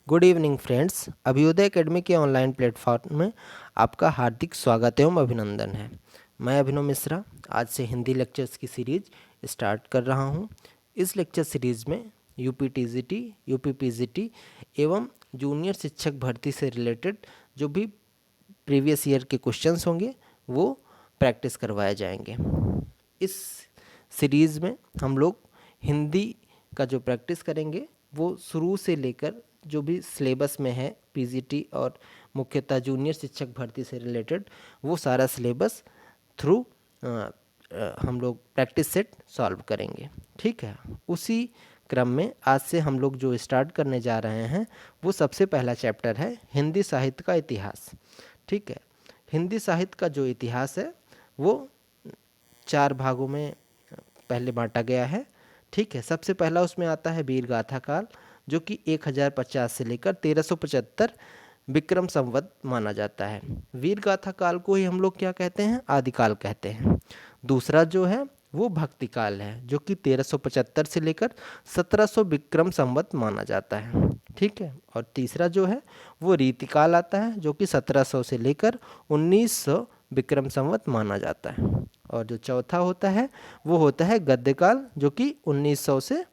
Good evening friends, Abhyudaya academy के online platform में आपका हार्दिक स्वागत एवं अभिनंदन है। मैं अभिनव मिश्रा आज से हिंदी लेक्चर्स की सीरीज स्टार्ट कर रहा हूं। इस लेक्चर सीरीज़ में यूपी टीजीटी, यूपी पीजीटी एवं जूनियर शिक्षक भर्ती से रिलेटेड जो भी प्रीवियस ईयर के क्वेश्चंस होंगे वो प्रैक्टिस करवाए जाएंगे। इस सीरीज़ में हम लोग हिंदी का जो प्रैक्टिस करेंगे वो शुरू से लेकर जो भी सिलेबस में है पीजीटी और मुख्यतः जूनियर शिक्षक भर्ती से रिलेटेड वो सारा सिलेबस थ्रू हम लोग प्रैक्टिस सेट सॉल्व करेंगे। ठीक है, उसी क्रम में आज से हम लोग जो स्टार्ट करने जा रहे हैं वो सबसे पहला चैप्टर है हिंदी साहित्य का इतिहास। ठीक है, हिंदी साहित्य का जो इतिहास है वो 4 भागों में पहले बांटा गया है। ठीक है, सबसे पहला उसमें आता है वीर गाथा काल, जो कि 1050 से लेकर 1375 विक्रम संवत माना जाता है। वीर गाथा काल को ही हम लोग क्या कहते हैं, आदिकाल कहते हैं। दूसरा जो है वो भक्ति काल है, जो कि 1375 से लेकर 1700 विक्रम संवत माना जाता है। ठीक है, और तीसरा जो है वो रीतिकाल आता है, जो कि 1700 से लेकर 1900 विक्रम संवत माना जाता है। और जो चौथा होता है वो होता है गद्यकाल, जो कि 1900 से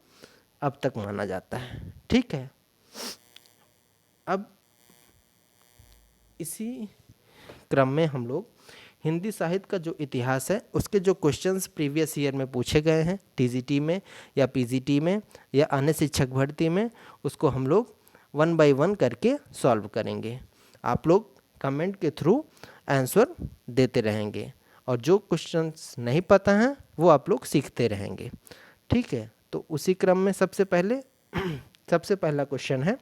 अब तक माना जाता है। ठीक है, अब इसी क्रम में हम लोग हिंदी साहित्य का जो इतिहास है उसके जो क्वेश्चंस प्रीवियस ईयर में पूछे गए हैं टीजीटी में या पीजीटी में या अन्य शिक्षक भर्ती में, उसको हम लोग 1 बाय 1 करके सॉल्व करेंगे। आप लोग कमेंट के थ्रू आंसर देते रहेंगे और जो क्वेश्चंस नहीं पता हैं वो आप लोग सीखते रहेंगे। ठीक है, तो उसी क्रम में सबसे पहला क्वेश्चन है,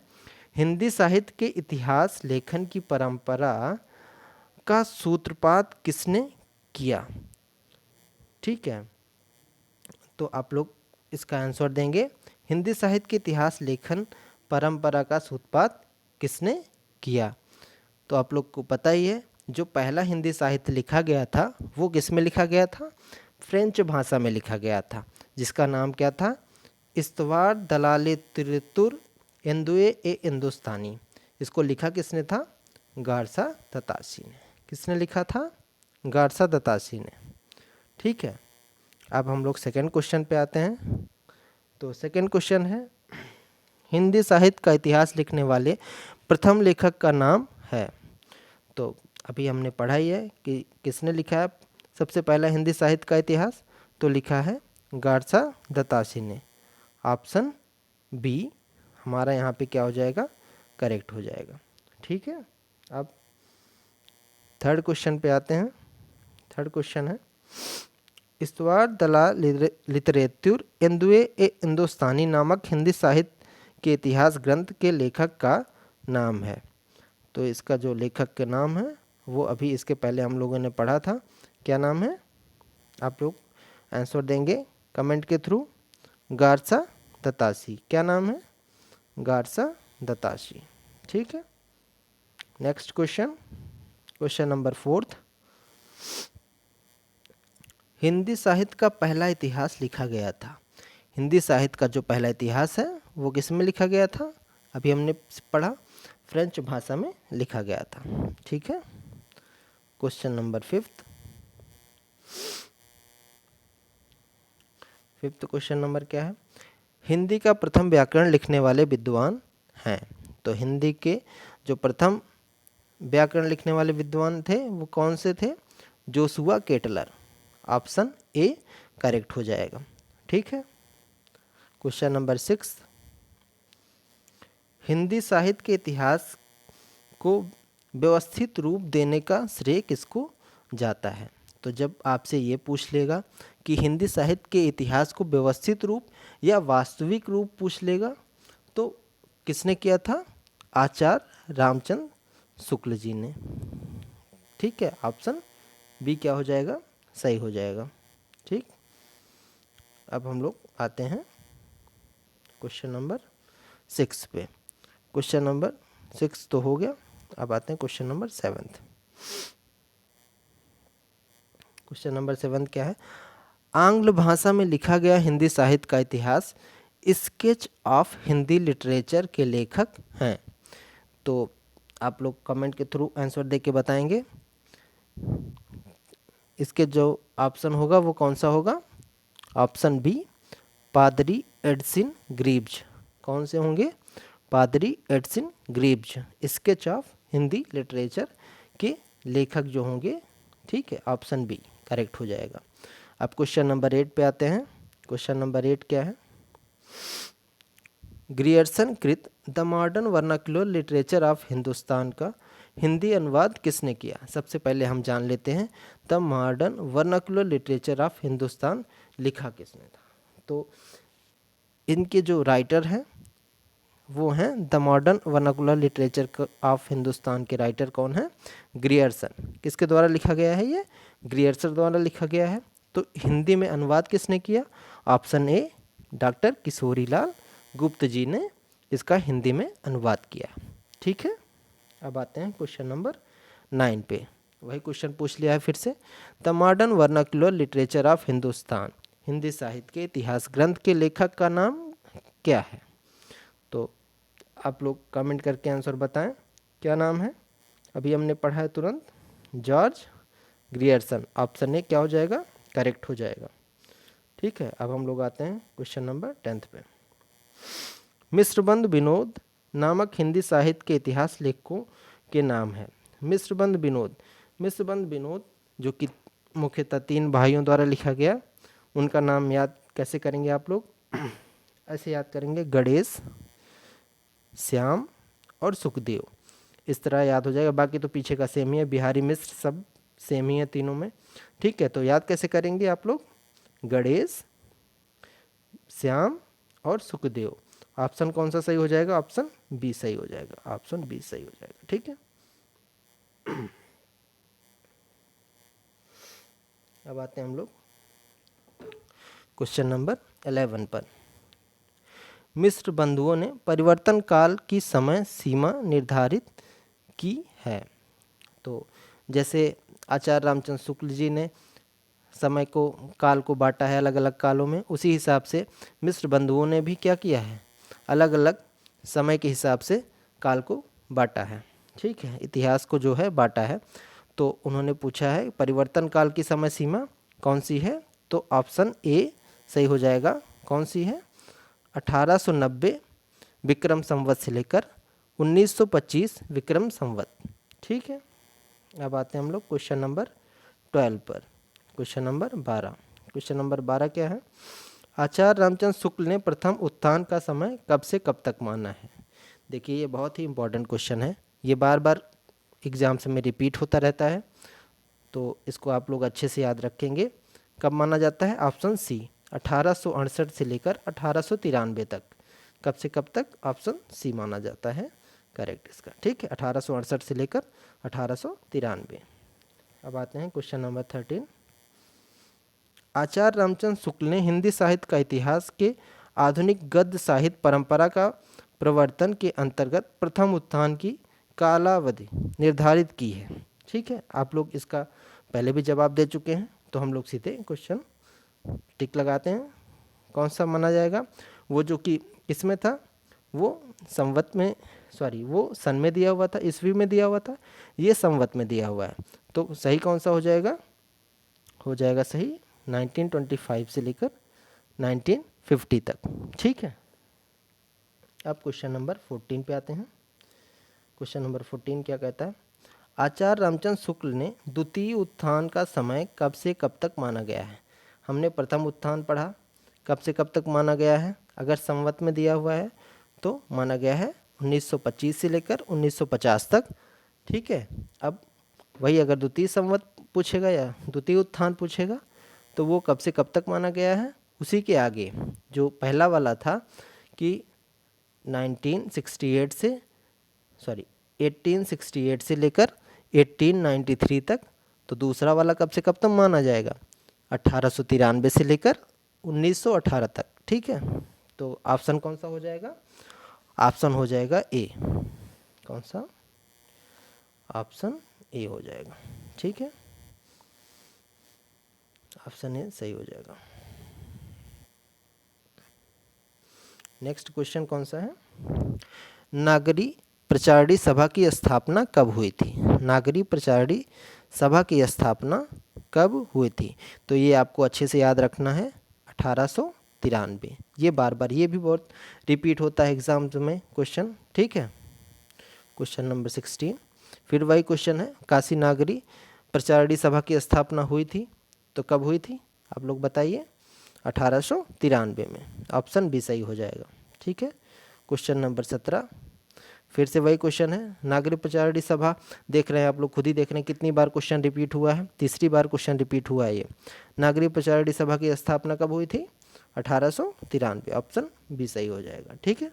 हिंदी साहित्य के इतिहास लेखन की परंपरा का सूत्रपात किसने किया। ठीक है, तो आप लोग इसका आंसर देंगे, हिंदी साहित्य के इतिहास लेखन परंपरा का सूत्रपात किसने किया। तो आप लोग को पता ही है, जो पहला हिंदी साहित्य लिखा गया था वो किस में लिखा गया था, फ्रेंच भाषा में लिखा गया था, जिसका नाम क्या था, इस्तवार दलाले तिरुतुर एंदुए ए हिंदुस्तानी। इसको लिखा किसने था, गारसा दतासी ने। किसने लिखा था, गारसा दतासी ने। ठीक है, अब हम लोग सेकंड क्वेश्चन पे आते हैं। तो सेकंड क्वेश्चन है, हिंदी साहित्य का इतिहास लिखने वाले प्रथम लेखक का नाम है। तो अभी हमने पढ़ा ही है कि किसने लिखा है सबसे पहला हिंदी साहित्य का इतिहास, तो लिखा है गारसा दतासी ने। ऑप्शन बी हमारा यहाँ पे क्या हो जाएगा, करेक्ट हो जाएगा। ठीक है, अब थर्ड क्वेश्चन पे आते हैं। थर्ड क्वेश्चन है, इस्तवार दला लिटरेतुर एंदुए ए हिंदुस्तानी नामक हिंदी साहित्य के इतिहास ग्रंथ के लेखक का नाम है। तो इसका जो लेखक का नाम है वो अभी इसके पहले हम लोगों ने पढ़ा था, क्या नाम है, आप लोग आंसर देंगे कमेंट के थ्रू, गारसा दतासी। क्या नाम है, गारसा दतासी। ठीक है, next question, question number 4, Hindi साहित्य का पहला इतिहास लिखा गया था। हिंदी साहित्य का जो पहला इतिहास है वो किस में लिखा गया था, अभी हमने पढ़ा फ्रेंच भाषा में लिखा गया था। ठीक है, question number 5, fifth question number क्या है, हिंदी का प्रथम व्याकरण लिखने वाले विद्वान हैं। तो हिंदी के जो प्रथम व्याकरण लिखने वाले विद्वान थे वो कौन से थे, Joshua Kettler. Option a correct हो जाएगा। ठीक है, क्वेश्चन नंबर 6, हिंदी साहित्य के इतिहास को व्यवस्थित रूप देने का श्रेय किसको जाता है। तो जब आपसे ये पूछ लेगा कि हिंदी साहित्य के इतिहास को व्यवस्थित रूप या वास्तविक रूप पूछ लेगा तो किसने किया था, आचार्य रामचंद्र शुक्ल जी ने। ठीक है, ऑप्शन बी क्या हो जाएगा, सही हो जाएगा। ठीक, अब हम लोग आते हैं क्वेश्चन नंबर 6 पे। क्वेश्चन नंबर 6 तो हो गया, अब आते हैं क्वेश्चन नंबर 7। क्वेश्चन नंबर 7 क्या है, आंग्ल भाषा में लिखा गया हिंदी साहित्य का इतिहास स्केच ऑफ हिंदी लिटरेचर के लेखक हैं। तो आप लोग कमेंट के थ्रू आंसर दे के बताएंगे। इसके जो ऑप्शन होगा वो कौन सा होगा? ऑप्शन बी, पादरी एडसिन ग्रीव्ज। कौन से होंगे? पादरी एडसिन ग्रीव्ज स्केच ऑफ हिंदी लिटरेचर के लेखक जो होंगे। ठीक है, ऑप्शन बी करेक्ट हो जाएगा। अब क्वेश्चन नंबर 8 पे आते हैं। क्वेश्चन नंबर 8 क्या है? ग्रियर्सन कृत the modern vernacular literature of Hindustan का हिंदी अनुवाद किसने किया? सबसे पहले हम जान लेते हैं the modern vernacular literature of Hindustan लिखा किसने था। तो इनके जो राइटर हैं वो हैं the modern vernacular literature of Hindustan के राइटर कौन है? ग्रियर्सन। किसके द्वारा लिखा गया है? ये ग्रियर्सन द्वारा लिखा गया है। तो हिंदी में अनुवाद किसने किया? ऑप्शन ए, डॉक्टर किशोरीलाल गुप्त जी ने इसका हिंदी में अनुवाद किया। ठीक है, अब आते हैं क्वेश्चन नंबर 9 पे। वही क्वेश्चन पूछ लिया है फिर से। The modern vernacular literature of Hindustan Hindi साहित्य के इतिहास ग्रंथ के लेखक का नाम क्या है? तो आप लोग कमेंट करके आंसर बताएं क्या नाम है। अभी हमने पढ़ा है तुरंत, जॉर्ज ग्रियर्सन। ऑप्शन ए क्या हो जाएगा? करेक्ट हो जाएगा। ठीक है, अब हम लोग आते हैं क्वेश्चन नंबर 10 पे। मिश्रबंध विनोद नामक हिंदी साहित्य के इतिहास लेखकों के नाम है। मिश्रबंध विनोद, मिश्रबंध विनोद जो कि मुख्यतः 3 भाइयों द्वारा लिखा गया, उनका नाम याद कैसे करेंगे आप लोग? ऐसे याद करेंगे, गणेश, श्याम और सुखदेव। इस तरह याद हो जाएगा। बाकी तो पीछे का सेम ही है, बिहारी मिश्र सब सेम ही है तीनों में। ठीक है, तो याद कैसे करेंगे आप लोग? गणेश, श्याम और सुखदेव। ऑप्शन कौन सा सही हो जाएगा? ऑप्शन बी सही हो जाएगा। ऑप्शन बी सही हो जाएगा। ठीक है, अब आते हैं हम लोग क्वेश्चन नंबर 11 पर। मिश्र बंधुओं ने परिवर्तन काल की समय सीमा निर्धारित की है। तो जैसे आचार्य रामचंद्र शुक्ल जी ने समय को, काल को बांटा है अलग अलग कालों में, उसी हिसाब से मिश्र बंधुओं ने भी क्या किया है? अलग अलग समय के हिसाब से काल को बांटा है। ठीक है, इतिहास को जो है बांटा है। तो उन्होंने पूछा है परिवर्तन काल की समय सीमा कौन सी है? तो ऑप्शन ए सही हो जाएगा। कौन सी है? 1890 विक्रम संवत से लेकर 1925 विक्रम संवत। ठीक है, अब आते हैं हम लोग क्वेश्चन नंबर 12 पर। Question number 12। क्वेश्चन नंबर 12 क्या है? आचार्य रामचंद्र शुक्ल ने प्रथम उत्थान का समय कब से कब तक माना है? देखिए, ये बहुत ही इंपॉर्टेंट क्वेश्चन है। ये बार बार एग्जाम्स में रिपीट होता रहता है, तो इसको आप लोग अच्छे से याद रखेंगे। कब माना जाता है? ऑप्शन सी, 1868 से लेकर 1893 तक। कब से कब तक? ऑप्शन सी माना जाता है करेक्ट इसका। ठीक है, 1868 से लेकर 1893। अब आते हैं क्वेश्चन नंबर 13। आचार्य रामचंद्र शुक्ल ने हिंदी साहित्य का इतिहास के आधुनिक गद्य साहित्य परंपरा का प्रवर्तन के अंतर्गत प्रथम उत्थान की कालावधि निर्धारित की है। ठीक है, आप लोग इसका पहले भी जवाब दे चुके हैं, तो हम लोग सीधे क्वेश्चन टिक लगाते हैं। कौन सा माना जाएगा? वो जो कि किसमें था? वो संवत में, सॉरी वो सन में दिया हुआ था, ईस्वी में दिया हुआ था, ये संवत में दिया हुआ है। तो सही कौन सा हो जाएगा? हो जाएगा सही 1925 से लेकर 1950 तक। ठीक है, अब क्वेश्चन नंबर 14 पे आते हैं। क्वेश्चन नंबर 14 क्या कहता है? आचार्य रामचंद्र शुक्ल ने द्वितीय उत्थान का समय कब से कब तक माना गया है? हमने प्रथम उत्थान पढ़ा, कब से कब तक माना गया है? अगर संवत में दिया हुआ है तो माना गया है 1925 से लेकर 1950 तक। ठीक है, अब वही अगर द्वितीय संवत पूछेगा या द्वितीय उत्थान पूछेगा तो वो कब से कब तक माना गया है? उसी के आगे जो पहला वाला था कि 1968 से, सॉरी 1868 से लेकर 1893 तक, तो दूसरा वाला कब से कब तक माना जाएगा? 1893 से लेकर 1918 तक। ठीक है, तो ऑप्शन कौन सा हो जाएगा? ऑप्शन हो जाएगा ए। कौन सा? ऑप्शन ए हो जाएगा। ठीक है, ऑप्शन ए सही हो जाएगा। नेक्स्ट क्वेश्चन कौन सा है? नागरी प्रचारणी सभा की स्थापना कब हुई थी? नागरी प्रचारणी सभा की स्थापना कब हुई थी? तो ये आपको अच्छे से याद रखना है, 1893। ये बार बार ये भी बहुत रिपीट होता है एग्जाम्स में क्वेश्चन, ठीक है। क्वेश्चन नंबर 16, फिर वही क्वेश्चन है, काशी नागरी प्रचारणी सभा की स्थापना हुई थी तो कब हुई थी? आप लोग बताइए। 1893 में, ऑप्शन बी सही हो जाएगा, ठीक है। क्वेश्चन नंबर 17, फिर से वही क्वेश्चन है, नागरिक प्रचारणी सभा, देख रहे हैं आप लोग, खुद ही देख रहे हैं कितनी बार क्वेश्चन रिपीट हुआ है, तीसरी बार क्वेश्चन रिपीट हुआ है ये। नागरिक प्रचारणी सभा की स्थापना कब हुई थी? 1893, ऑप्शन बी सही हो जाएगा, ठीक है।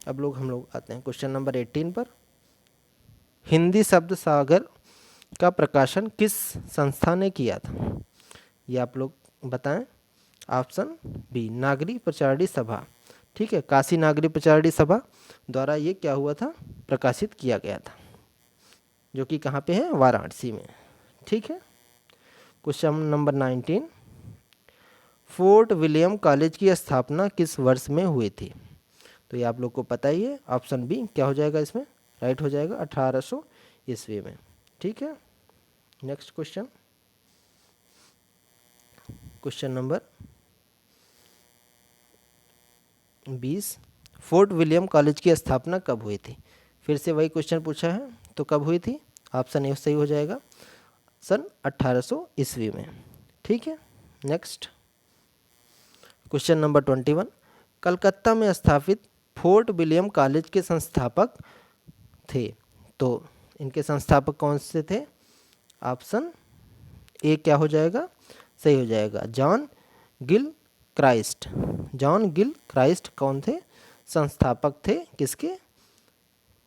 अब हम लोग आते हैं क्वेश्चन नंबर 18 पर। हिंदी शब्द सागर का प्रकाशन किस संस्था ने किया था? ये आप लोग बताएं। ऑप्शन बी, नागरी प्रचारणी सभा, ठीक है। काशी नागरी प्रचारणी सभा द्वारा ये क्या हुआ था? प्रकाशित किया गया था, जो कि कहाँ पे है? वाराणसी में, ठीक है। Question number 19, fort William college की स्थापना किस वर्ष में हुई थी? तो ये आप लोग को पता ही है, ऑप्शन बी क्या हो जाएगा इसमें? राइट हो जाएगा, 1800 ईस्वी में, ठीक है। Next question, question number 20, fort William college की स्थापना कब हुई थी? फिर से वही क्वेश्चन पूछा है, तो कब हुई थी? ऑप्शन ए सही हो जाएगा, सन 1800 ईस्वी में, ठीक है। नेक्स्ट क्वेश्चन नंबर 21, कलकत्ता में स्थापित फोर्ट विलियम कॉलेज के संस्थापक थे, तो इनके संस्थापक कौन से थे? ऑप्शन ए क्या हो जाएगा? सही हो जाएगा, John Gill Christ. John Gill Christ कौन थे? संस्थापक थे किसके?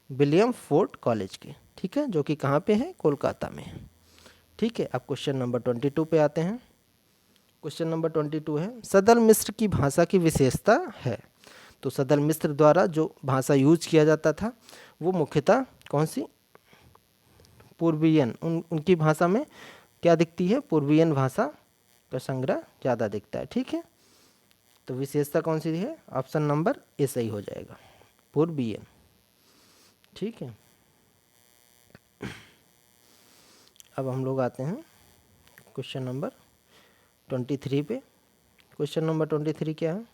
विलियम फोर्ट कॉलेज के, ठीक है, जो कि कहाँ पे है? कोलकाता में, ठीक है। अब क्वेश्चन नंबर 22 पे आते हैं। क्वेश्चन नंबर 22 है, सदल मिस्र की भाषा की विशेषता है। तो सदल मिस्र द्वारा जो भाषा यूज किया जाता था वो मुख्यतः कौन सी? पूर्वियन, उनकी भाषा में क्या दिखती है? पूर्वियन भाषा का संग्रह ज़्यादा दिखता है, ठीक है। तो विशेषता कौन सी है? ऑप्शन नंबर ए सही हो जाएगा, पूर्वियन, ठीक है। अब हम लोग आते हैं क्वेश्चन नंबर 23 पे। क्वेश्चन नंबर 23 क्या है?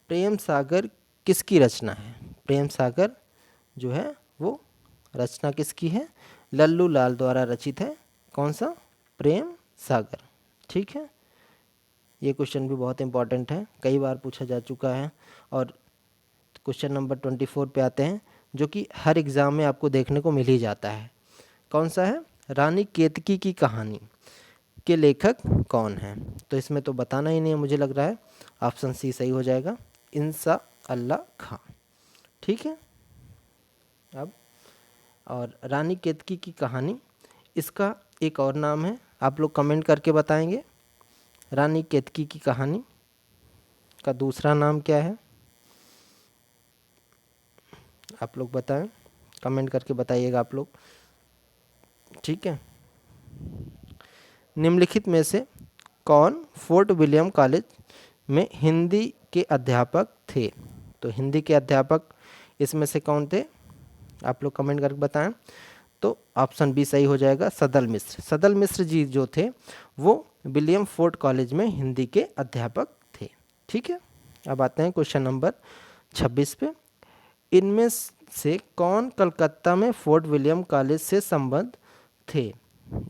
प्रेम सागर किसकी रचना है? प्रेम सागर जो है वो रचना किसकी है? लल्लू लाल द्वारा रचित है। कौन सा? प्रेम सागर, ठीक है। ये क्वेश्चन भी बहुत इंपॉर्टेंट है, कई बार पूछा जा चुका है। और क्वेश्चन नंबर 24 पे आते हैं, जो कि हर एग्ज़ाम में आपको देखने को मिल ही जाता है। कौन सा है? रानी केतकी की कहानी के लेखक कौन है? तो इसमें तो बताना ही नहीं है, मुझे लग रहा है ऑप्शन सी सही हो जाएगा, इंसा अल्लाह खां, ठीक है। अब और रानी केतकी की कहानी, इसका एक और नाम है, आप लोग कमेंट करके बताएंगे। रानी केतकी की कहानी का दूसरा नाम क्या है? आप लोग बताएं, कमेंट करके बताइएगा आप लोग, ठीक है। निम्नलिखित में से कौन फोर्ट विलियम कॉलेज में हिंदी के अध्यापक थे? तो हिंदी के अध्यापक इसमें से कौन थे? आप लोग कमेंट करके बताएं। तो ऑप्शन बी सही हो जाएगा, सदल मिश्र। सदल मिश्र जी जो थे वो विलियम फोर्ट कॉलेज में हिंदी के अध्यापक थे, ठीक है। अब आते हैं क्वेश्चन नंबर 26 पे। इनमें से कौन कलकत्ता में फोर्ट विलियम कॉलेज से संबद्ध थे?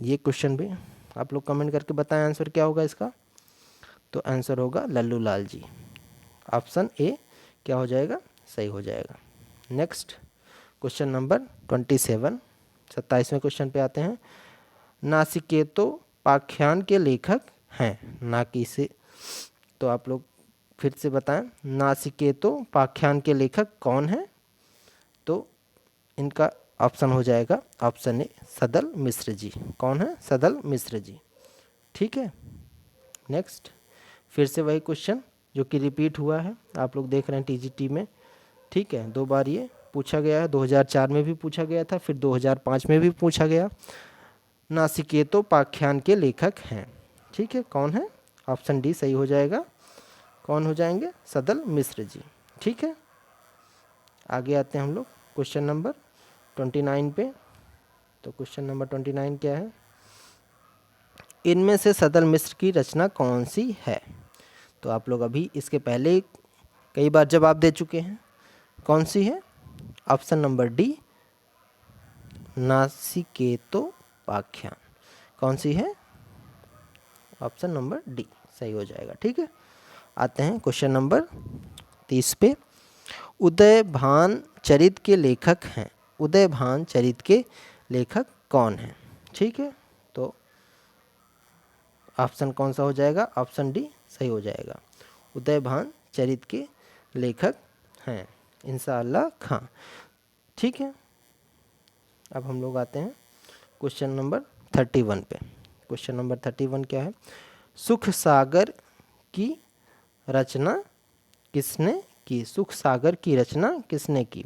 ये क्वेश्चन भी आप लोग कमेंट करके बताएं, आंसर क्या होगा इसका? तो आंसर होगा लल्लू लाल जी, ऑप्शन ए क्या हो जाएगा? सही हो जाएगा। नेक्स्ट क्वेश्चन नंबर 27, 27वें क्वेश्चन पे आते हैं। नासिकेतोपाख्यान के लेखक हैं, ना कि से, तो आप लोग फिर से बताएं, नासिकेतोपाख्यान के लेखक कौन है? तो इनका ऑप्शन हो जाएगा ऑप्शन ए, सदल मिश्र जी। कौन है? सदल मिश्र जी, ठीक है। नेक्स्ट फिर से वही क्वेश्चन जो कि रिपीट हुआ है, आप लोग देख रहे हैं टीजीटी में, ठीक है। 2 बार ये पूछा गया है, 2004 में भी पूछा गया था, फिर 2005 में भी पूछा गया। नासिकेतोपाख्यान के लेखक हैं, ठीक है, कौन है? ऑप्शन डी सही हो जाएगा, कौन हो जाएंगे? सदल मिश्र जी, ठीक है। आगे आते हैं हम लोग क्वेश्चन नंबर 29 पे। तो क्वेश्चन नंबर 29 क्या है, इनमें से सदल मिश्र की रचना कौन सी है। तो आप लोग अभी इसके पहले कई बार जवाब दे चुके हैं, कौन सी है, ऑप्शन नंबर डी नासिकेतोपाख्यान। कौन सी है, ऑप्शन नंबर डी सही हो जाएगा। ठीक है, आते हैं क्वेश्चन नंबर 30 पे। उदयभान चरित के लेखक हैं, उदयभान चरित के लेखक कौन हैं। ठीक है, तो ऑप्शन कौन सा हो जाएगा, ऑप्शन डी सही हो जाएगा। उदयभान चरित के लेखक हैं इंशाअल्लाह खां। ठीक है, अब हम लोग आते हैं क्वेश्चन नंबर 31 पे। क्वेश्चन नंबर 31 क्या है, सुख सागर की रचना किसने की, सुख सागर की रचना किसने की।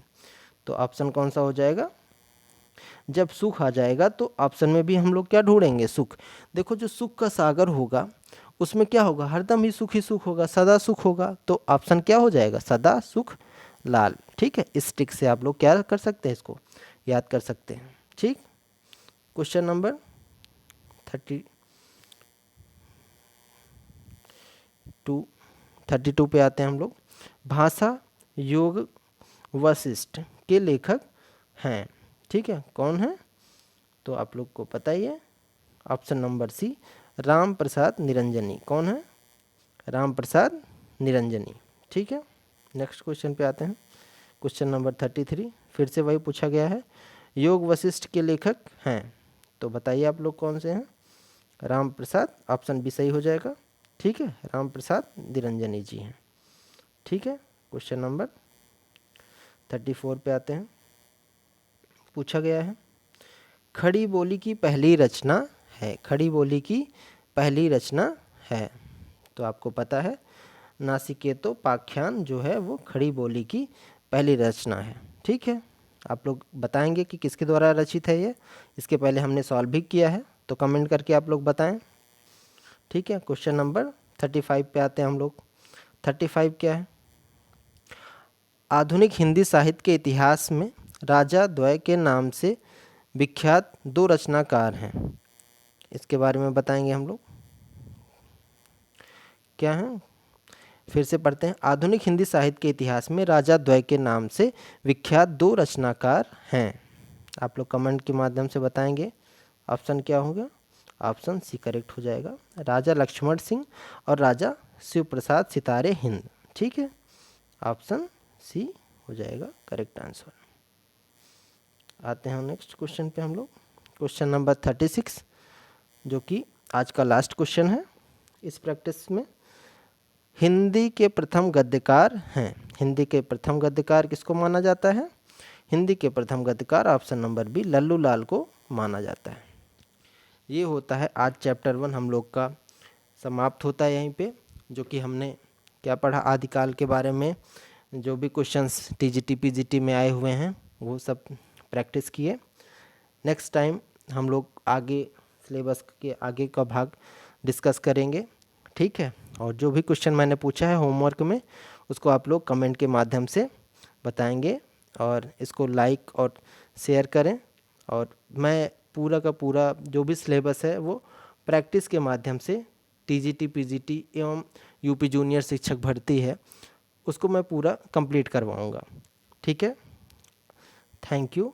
तो ऑप्शन कौन सा हो जाएगा, जब सुख आ जाएगा तो ऑप्शन में भी हम लोग क्या ढूंढेंगे, सुख। देखो जो सुख का सागर होगा उसमें क्या होगा, हरदम ही सुख होगा, सदा सुख होगा। तो ऑप्शन क्या हो जाएगा, सदा सुख लाल। ठीक है, इस ट्रिक से आप लोग क्या कर सकते हैं, इसको याद कर सकते हैं। ठीक, क्वेश्चन नंबर 32 पे आते हैं हम लोग। भाषा योग वशिष्ठ के लेखक हैं। ठीक है, कौन है, तो आप लोग को पता ही है, option number C Ram Prasad Niranjani. कौन है, राम प्रसाद निरंजनी। ठीक है, नेक्स्ट क्वेश्चन पे आते हैं। क्वेश्चन नंबर 33 फिर से वही पूछा गया है, योग वशिष्ठ के लेखक हैं। तो बताइए आप लोग कौन से हैं, राम प्रसाद, ऑप्शन बी सही हो जाएगा। ठीक है, राम प्रसाद निरंजनी जी हैं। ठीक है, क्वेश्चन नंबर 34 पे आते हैं। पूछा गया है, खड़ी बोली की पहली रचना है, खड़ी बोली की पहली रचना है। तो आपको पता है नासिकेतोपाख्यान जो है वो खड़ी बोली की पहली रचना है। ठीक है, आप लोग बताएंगे कि किसके द्वारा रचित है ये, इसके पहले हमने सॉल्व भी किया है, तो कमेंट करके आप लोग बताएं। ठीक है, क्वेश्चन नंबर 35 पे आते हैं हम लोग। 35 क्या है, आधुनिक हिंदी साहित्य के इतिहास में राजा द्वय के नाम से विख्यात दो रचनाकार हैं, इसके बारे में बताएंगे हम लोग। क्या हैं, फिर से पढ़ते हैं, आधुनिक हिंदी साहित्य के इतिहास में राजा द्वय के नाम से विख्यात दो रचनाकार हैं। आप लोग कमेंट के माध्यम से बताएंगे, ऑप्शन क्या होगा, ऑप्शन सी करेक्ट हो जाएगा, राजा लक्ष्मण सिंह और राजा शिव प्रसाद सितारे हिंद। ठीक है, ऑप्शन सी हो जाएगा करेक्ट आंसर। आते हैं नेक्स्ट क्वेश्चन पे हम लोग, क्वेश्चन नंबर 36 जो कि आज का लास्ट क्वेश्चन है इस प्रैक्टिस में। हिंदी के प्रथम गद्यकार हैं, हिंदी के प्रथम गद्यकार किसको माना जाता है, हिंदी के प्रथम गद्यकार ऑप्शन नंबर बी लल्लू लाल को माना जाता है। ये होता है आज चैप्टर 1 हम लोग का समाप्त होता है यहीं पे, जो कि हमने क्या पढ़ा, आदिकाल के बारे में जो भी क्वेश्चंस टीजीटी पीजीटी में आए हुए हैं वो सब प्रैक्टिस किए। नेक्स्ट टाइम हम लोग आगे सिलेबस के आगे का भाग डिस्कस करेंगे। ठीक है, और जो भी क्वेश्चन मैंने पूछा है होमवर्क में उसको आप लोग कमेंट के माध्यम से बताएंगे, और इसको लाइक और शेयर करें। और मैं पूरा का पूरा जो भी सिलेबस है वो प्रैक्टिस के माध्यम से टीजीटी पीजीटी एवं यूपी जूनियर शिक्षक भर्ती है उसको मैं पूरा कंप्लीट करवाऊंगा। ठीक है, थैंक यू।